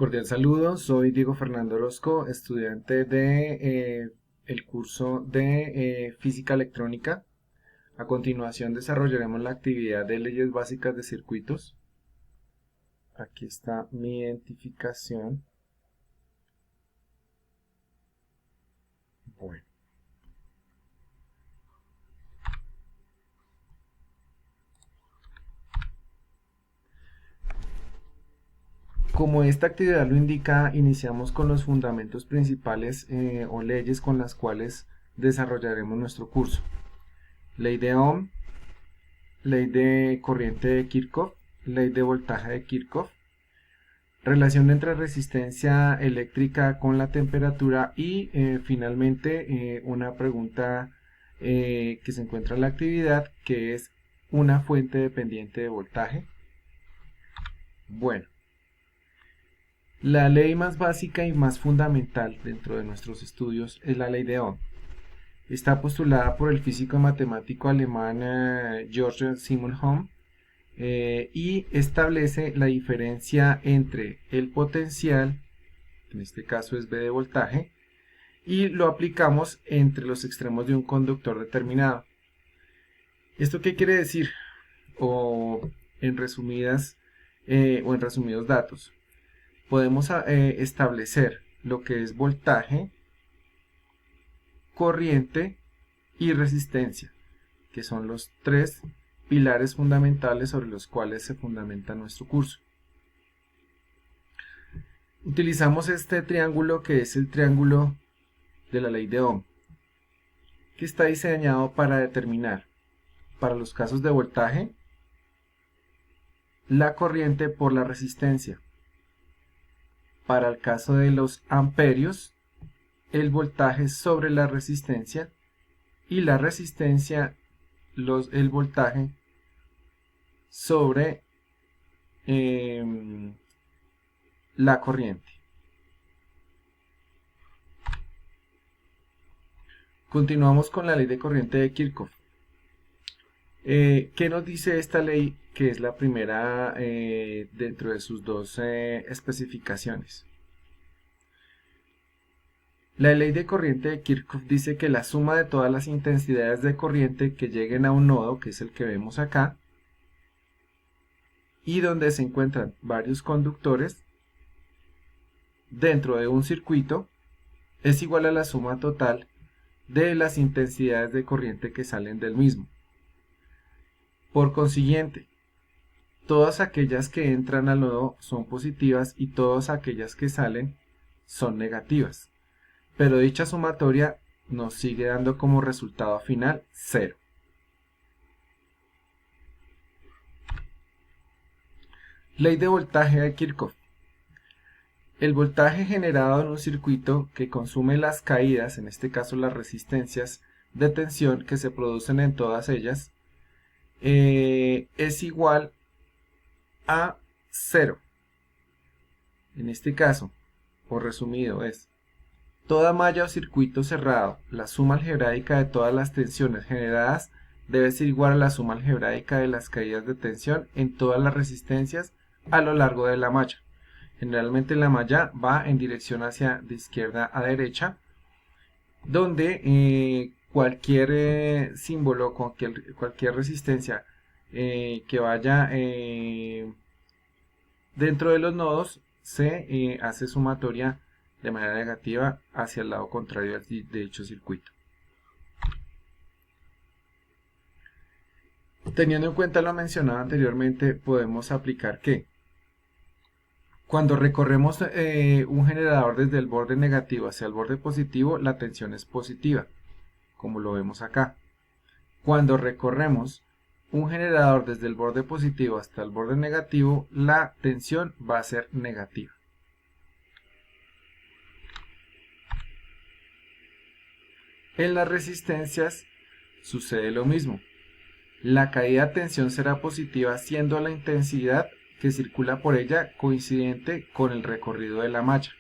Cordial saludo, soy Diego Fernando Orozco, estudiante de el curso de Física Electrónica. A continuación desarrollaremos la actividad de leyes básicas de circuitos. Aquí está mi identificación. Bueno. Como esta actividad lo indica, iniciamos con los fundamentos principales o leyes con las cuales desarrollaremos nuestro curso. Ley de Ohm, ley de corriente de Kirchhoff, ley de voltaje de Kirchhoff, relación entre resistencia eléctrica con la temperatura y finalmente una pregunta que se encuentra en la actividad, que es una fuente dependiente de voltaje. Bueno, la ley más básica y más fundamental dentro de nuestros estudios es la ley de Ohm. Está postulada por el físico matemático alemán Georg Simon Ohm y establece la diferencia entre el potencial, en este caso es V de voltaje, y lo aplicamos entre los extremos de un conductor determinado. ¿Esto qué quiere decir? O en resumidos datos, podemos establecer lo que es voltaje, corriente y resistencia, que son los tres pilares fundamentales sobre los cuales se fundamenta nuestro curso. Utilizamos este triángulo que es el triángulo de la ley de Ohm, que está diseñado para determinar, para los casos de voltaje, la corriente por la resistencia. Para el caso de los amperios, el voltaje sobre la resistencia y la resistencia, el voltaje sobre la corriente. Continuamos con la ley de corriente de Kirchhoff. ¿Qué nos dice esta ley, que es la primera dentro de sus dos especificaciones? La ley de corriente de Kirchhoff dice que la suma de todas las intensidades de corriente que lleguen a un nodo, que es el que vemos acá, y donde se encuentran varios conductores dentro de un circuito, es igual a la suma total de las intensidades de corriente que salen del mismo. Por consiguiente, todas aquellas que entran al nodo son positivas y todas aquellas que salen son negativas. Pero dicha sumatoria nos sigue dando como resultado final 0. Ley de voltaje de Kirchhoff. El voltaje generado en un circuito que consume las caídas, en este caso las resistencias de tensión que se producen en todas ellas, es igual a 0. En este caso, por resumido, es toda malla o circuito cerrado, la suma algebraica de todas las tensiones generadas debe ser igual a la suma algebraica de las caídas de tensión en todas las resistencias a lo largo de la malla. Generalmente la malla va en dirección hacia de izquierda a derecha, donde cualquier símbolo, cualquier resistencia que vaya dentro de los nodos se hace sumatoria de manera negativa hacia el lado contrario de dicho circuito. Teniendo en cuenta lo mencionado anteriormente, podemos aplicar que cuando recorremos un generador desde el borde negativo hacia el borde positivo, la tensión es positiva, como lo vemos acá. Cuando recorremos un generador desde el borde positivo hasta el borde negativo, la tensión va a ser negativa. En las resistencias sucede lo mismo. La caída de tensión será positiva siendo la intensidad que circula por ella coincidente con el recorrido de la malla.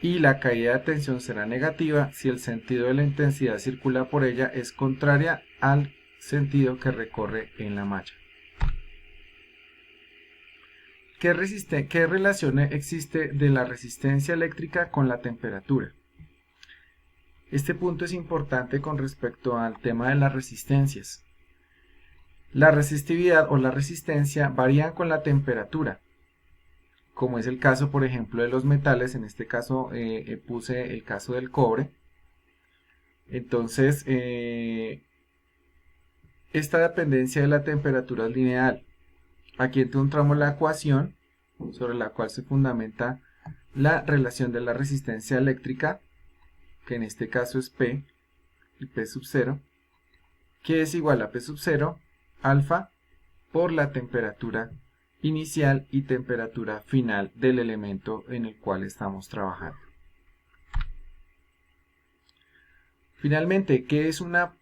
Y la caída de tensión será negativa si el sentido de la intensidad circula por ella es contraria al sentido que recorre en la malla. ¿Qué relación existe de la resistencia eléctrica con la temperatura? Este punto es importante con respecto al tema de las resistencias. La resistividad o la resistencia varían con la temperatura, como es el caso, por ejemplo, de los metales. En este caso puse el caso del cobre. Entonces, esta dependencia de la temperatura es lineal. Aquí encontramos la ecuación sobre la cual se fundamenta la relación de la resistencia eléctrica, que en este caso es P, y P sub 0, que es igual a P sub 0, alfa, por la temperatura inicial y temperatura final del elemento en el cual estamos trabajando. Finalmente, ¿qué es una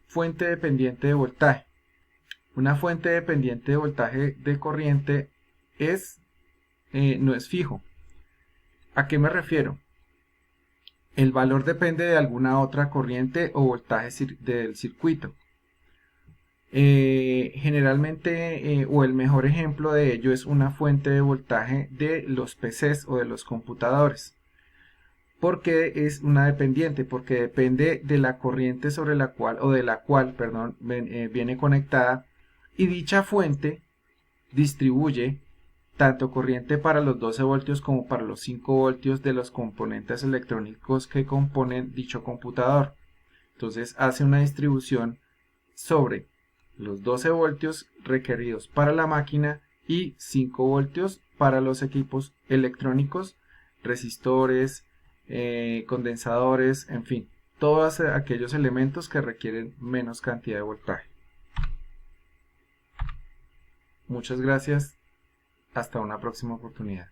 fuente dependiente de voltaje? Una fuente dependiente de voltaje de corriente no es fijo. ¿A qué me refiero? El valor depende de alguna otra corriente o voltaje del circuito. Generalmente, o el mejor ejemplo de ello es una fuente de voltaje de los PCs o de los computadores. ¿Por qué es una dependiente? Porque depende de la corriente sobre la cual, perdón, viene conectada, y dicha fuente distribuye tanto corriente para los 12 voltios como para los 5 voltios de los componentes electrónicos que componen dicho computador. Entonces hace una distribución sobre los 12 voltios requeridos para la máquina y 5 voltios para los equipos electrónicos, resistores, condensadores, en fin, todos aquellos elementos que requieren menos cantidad de voltaje. Muchas gracias. Hasta una próxima oportunidad.